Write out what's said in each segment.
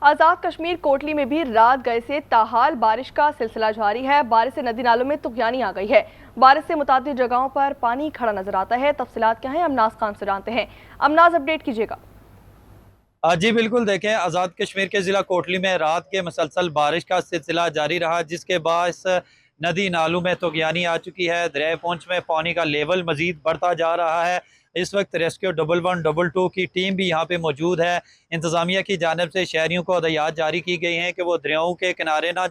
आज़ाद कश्मीर कोटली में भी रात गए से ताहाल बारिश का सिलसिला जारी है। बारिश से नदी नालों में तुगयानी आ गई है। बारिश से मुतादिद जगहों पर पानी खड़ा नजर आता है। तफसीलात क्या हैं, अमनाज खान से जानते हैं। अमनाज, अपडेट कीजिएगा। जी बिल्कुल, देखें, आज़ाद कश्मीर के ज़िला कोटली में रात के मुसलसल बारिश का सिलसिला जारी रहा, जिसके बायस नदी नालों में तुगयानी आ चुकी है। दरिया पूंछ में पानी का लेवल मजीद बढ़ता जा रहा है। इस वक्त रेस्क्यू 1112 की टीम भी यहाँ पे मौजूद है। इंतज़ामिया की जानिब से शहरियों को हदायत जारी की गई हैं कि वो दरियाओं के किनारे ना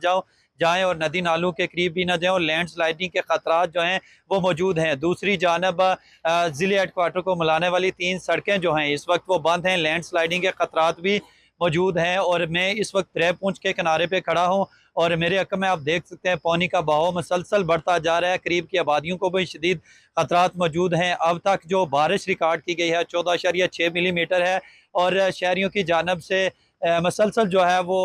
जाएँ और नदी नालों के करीब भी ना जाएँ, और लैंड स्लाइडिंग के ख़तरात जो हैं वो मौजूद हैं। दूसरी जानब ज़िले हेडक्वार्टर को मिलाने वाली 3 सड़कें जो हैं इस वक्त वो बंद हैं। लैंड स्लाइडिंग के ख़तरात भी मौजूद हैं, और मैं इस वक्त दरिया पूंछ के किनारे पे खड़ा हूँ, और मेरे हक़ में आप देख सकते हैं पानी का बहाव मुसलसल बढ़ता जा रहा है। करीब की आबादियों को भी शदीद ख़तरात मौजूद हैं। अब तक जो बारिश रिकॉर्ड की गई है 14.6 मिलीमीटर है, और शहरियों की जानब से मुसलसल जो है वो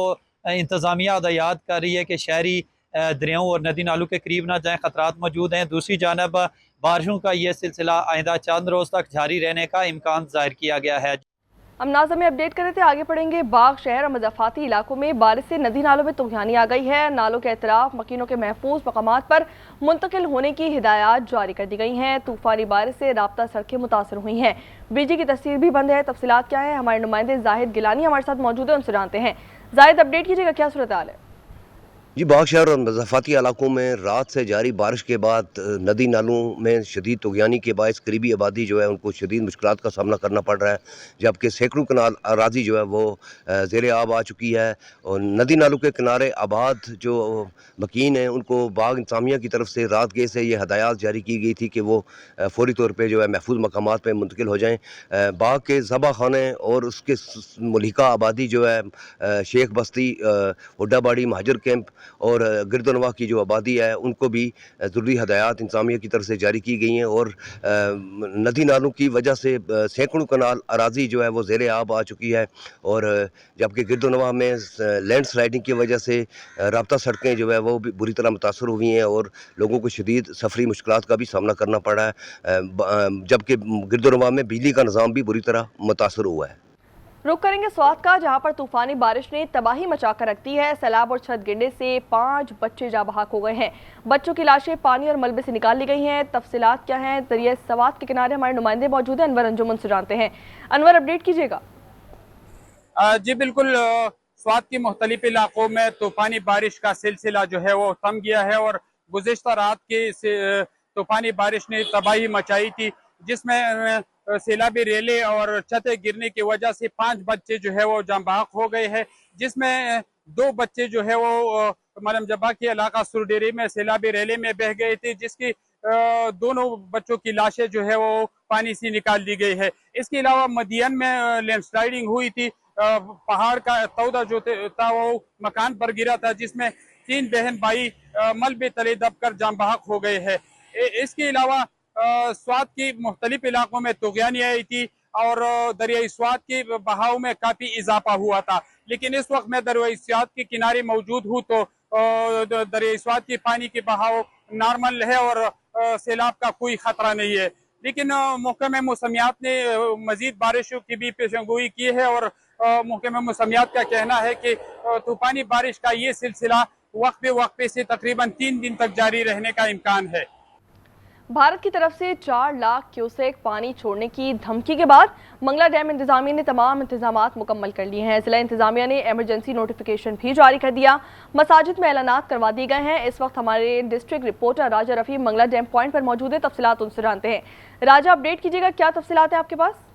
इंतज़ामिया हदायत कर रही है कि शहरी दरियाओं और नदी नालों के करीब ना जाएँ, ख़तरात मौजूद हैं। दूसरी जानब बारिशों का ये सिलसिला आइंदा चंद रोज़ तक जारी रहने का इम्कान ज़ाहिर किया गया है। अमनाज हमें अपडेट कर रहे थे। आगे पढ़ेंगे। बाग शहर और मज़ाफ़ाती इलाकों में बारिश से नदी नालों में तुगयानी आ गई है। नालों के एतराफ़ मकीनों के महफूज मकामात पर मुंतकिल होने की हिदायत जारी कर दी गई हैं। तूफ़ानी बारिश से राब्ता सड़कें मुतासर हुई हैं। बिजली की तस्वीर भी बंद है। तफसीलात क्या है, हमारे नुमाइंदे जाहिद गिलानी हमारे साथ मौजूद है, उनसे जानते हैं। जाहिद, अपडेट कीजिएगा, क्या सूरत हाल है? जी, बाग शहर और मज़ाफ़ाती इलाकों में रात से जारी बारिश के बाद नदी नालों में शदीद तुगयानी के बायस करीबी आबादी जो है उनको शदीद मुश्किलात का सामना करना पड़ रहा है, जबकि सैकड़ों कनाल अराजी जो है वो ज़ेर आब आ चुकी है। और नदी नालों के किनारे आबाद जो मकीन हैं उनको बाग इंतज़ामिया की तरफ से रात गए से ये हदायत जारी की गई थी कि वो फ़ौरी तौर पर जो है महफूज मकामात पर मुंतकिल हो जाएँ। बाग के ज़बा खाने और उसके मुलिका आबादी जो है शेख बस्ती, हुड्डाबाड़ी, महाजर कैंप और गिरदनवा की जो आबादी है उनको भी ज़रूरी हदायत इंतज़ामिया की तरफ से जारी की गई हैं। और नदी नालों की वजह से सैकड़ों कनाल अराजी जो है वो ज़ेर आब आ चुकी है, और जबकि गिरदनवा में लैंड स्लाइडिंग की वजह से राब्ता सड़कें जो है वो भी बुरी तरह मुतासर हुई हैं, और लोगों को शदीद सफरी मुश्किलात का भी सामना करना पड़ा है, जबकि गिरदनवा में बिजली का निज़ाम भी बुरी तरह मुतासर हुआ है। रुक करेंगे स्वात का, जहां पर तूफानी बारिश ने तबाही मचा कर रख दी है। सैलाब और छत गिरने से 5 बच्चे जाँ बहक हो गए हैं। बच्चों की लाशें पानी और मलबे से निकाल ली गई हैं। तफसीलात क्या हैं, दरिया सवात के किनारे हमारे नुमाइंदे मौजूद हैं, अनवर अंजुमन से जानते हैं। अनवर, अपडेट कीजिएगा। जी बिल्कुल, स्वात के मुख्तलिफ इलाकों में तूफानी बारिश का सिलसिला जो है वो थम गया है, और गुज़िश्ता रात के तूफानी बारिश ने तबाही मचाई थी, जिसमें सैलाबी रेले और छतें गिरने की वजह से 5 बच्चे जो है वो जाँ बहक हो गए हैं, जिसमें 2 बच्चे जो है वो मरम जबा के इलाका सुरडेरी में सैलाबी रेले में बह गए थे, जिसकी दोनों बच्चों की लाशें जो है वो पानी से निकाल दी गई है। इसके अलावा मदियन में लैंडस्लाइडिंग हुई थी। पहाड़ का तौदा जो था वो मकान पर गिरा था, जिसमें 3 बहन भाई मलबे तले दबकर जाँ बहक हो गए हैं। इसके अलावा स्वात के मुख्तलिफ इलाकों में तुगयानी आई थी, और दरियाई स्वात के बहाव में काफी इजाफा हुआ था। लेकिन इस वक्त मैं दरियाई स्वात के किनारे मौजूद हूँ, तो दरियाई स्वात के पानी के बहाव नॉर्मल है, और सैलाब का कोई खतरा नहीं है। लेकिन महकमा मौसमियात ने मजीद बारिशों की भी पेशगोई की है, और महकमा मौसमियात का कहना है कि तूफानी बारिश का ये सिलसिला वक्फे वक्फे से तकरीबन 3 दिन तक जारी रहने का इम्कान है। भारत की तरफ से 4 लाख क्यूसेक पानी छोड़ने की धमकी के बाद मंगला डैम इंतजामिया ने तमाम इंतजामात मुकम्मल कर लिए हैं। जिला इंतजामिया ने एमरजेंसी नोटिफिकेशन भी जारी कर दिया। मसाजिद में ऐलानात करवा दिए गए हैं। इस वक्त हमारे डिस्ट्रिक्ट रिपोर्टर राजा रफ़ी मंगला डैम पॉइंट पर मौजूद है। तफसीलात उनसे जानते हैं। राजा, अपडेट कीजिएगा, क्या तफसीलात है आपके पास?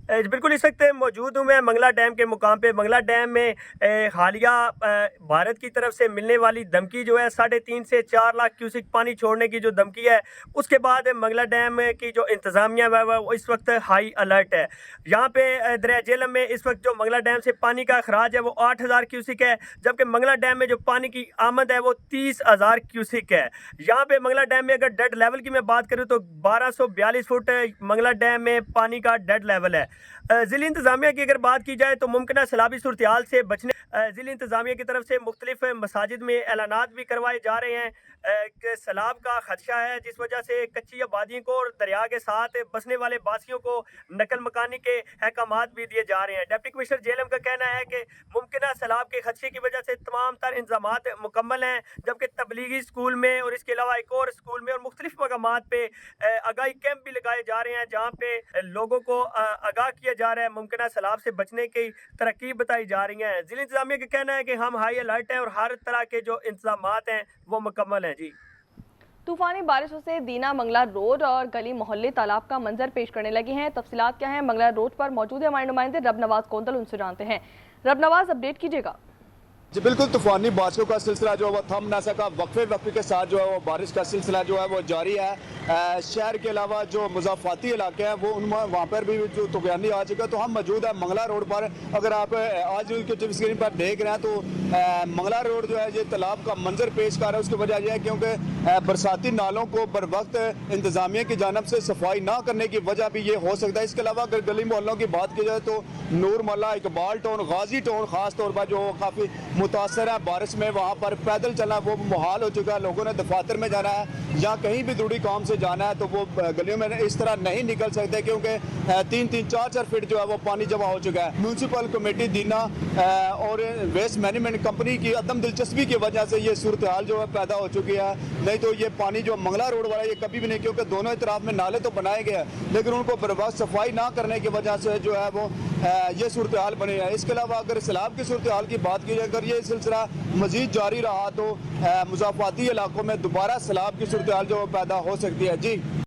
बिल्कुल, इस वक्त मौजूद हूँ मैं मंगला डैम के मुकाम पे। मंगला डैम में हालिया भारत की तरफ से मिलने वाली धमकी जो है 3.5 से 4 लाख क्यूसिक पानी छोड़ने की जो धमकी है, उसके बाद मंगला डैम की जो इंतज़ामिया है वो इस वक्त हाई अलर्ट है। यहाँ पे दरिया झेलम में इस वक्त जो मंगला डैम से पानी का अखराज है वो 8,000 क्यूसिक है, जबकि मंगला डैम में जो पानी की आमद है वो 30,000 क्यूसिक है। यहाँ पे मंगला डैम में अगर डेड लेवल की मैं बात करूँ तो 1242 फुट मंगला डैम में पानी का डेड लेवल है। ज़िली इंतज़ामिया की अगर बात की जाए तो मुमकिन सैलाबी सूरत हाल से बचने ज़िला इंतज़ामिया की तरफ से मुख्तलिफ मसाजिद में ऐलानात भी करवाए जा रहे हैं कि सैलाब का खदशा है, जिस वजह से कच्ची आबादियों को और दरिया के साथ बसने वाले बासियों को नकल मकानी के अहकामात भी दिए जा रहे हैं। डिप्टी कमिश्नर जेएलएम का कहना है कि मुमकिन सैलाब के खदशे की वजह से तमाम तर इंतजामात मुकम्मल हैं, जबकि तबलीगी स्कूल में और इसके अलावा एक और स्कूल में और मुख्तलिफ मकामात पे आगाही कैंप भी लगाए जा रहे हैं, जहाँ पे लोगों को आगाह किया जा रहा है, मुमकिन सैलाब से बचने की तरकीब बताई जा रही हैं। ज़िला इंतजामिया का कहना है कि हम हाई अलर्ट हैं और हर तरह के जो इंतजामात हैं वो मुकम्मल हैं। जी, तूफानी बारिशों से दीना मंगला रोड और गली मोहल्ले तालाब का मंजर पेश करने लगे हैं। तफसीलात क्या हैं? मंगला रोड पर मौजूद है हमारे नुमाइंदे रबनवाज कोंदल, उनसे जानते हैं। रबनवाज, अपडेट कीजिएगा। जी बिल्कुल, तूफानी बारिशों का सिलसिला जो है वो थम ना सका। वक्फे के साथ जो है वो बारिश का सिलसिला जो है वो जारी है। शहर के अलावा जो मुज़ाफ़ाती इलाके हैं वो वहाँ पर भी जो तूफ़ानी आ चुका है। तो हम मौजूद है मंगला रोड पर। अगर आप आज की स्क्रीन पर देख रहे हैं तो मंगला रोड जो है ये तालाब का मंजर पेश कर रहा है। उसकी वजह यह है क्योंकि बरसाती नालों को बर वक्त इंतज़ामिया की जानब से सफाई ना करने की वजह भी ये हो सकता है। इसके अलावा अगर गली मोहल्लों की बात की जाए तो नूर मोहल्ला, इकबाल टाउन, गाजी टाउन ख़ास तौर पर जो काफ़ी मुतासर है बारिश में, वहाँ पर पैदल चलना वो मुहाल हो चुका है। लोगों ने दफातर में जाना है या कहीं भी दूरी काम से जाना है तो वो गलियों में इस तरह नहीं निकल सकते क्योंकि 3-3, 4-4 फीट जो है वो पानी जमा हो चुका है। म्यूनसिपल कमेटी दीना और वेस्ट मैनेजमेंट कंपनी की अदम दिलचस्पी की वजह से ये सूरत हाल जो है पैदा हो चुकी है। नहीं तो ये पानी जो मंगला रोड वाला ये कभी भी नहीं, क्योंकि दोनों तरफ में नाले तो बनाए गए हैं लेकिन उनको बर वक्त सफाई ना करने की वजह से जो है वो ये सूरत हाल बनी है। इसके अलावा अगर सैलाब की सूरत हाल की बात की जाए, अगर ये सिलसिला मजीद जारी रहा तो मुज़ाफ़ाती इलाकों में दोबारा सैलाब की सूरत हाल जो पैदा हो सकती है। जी।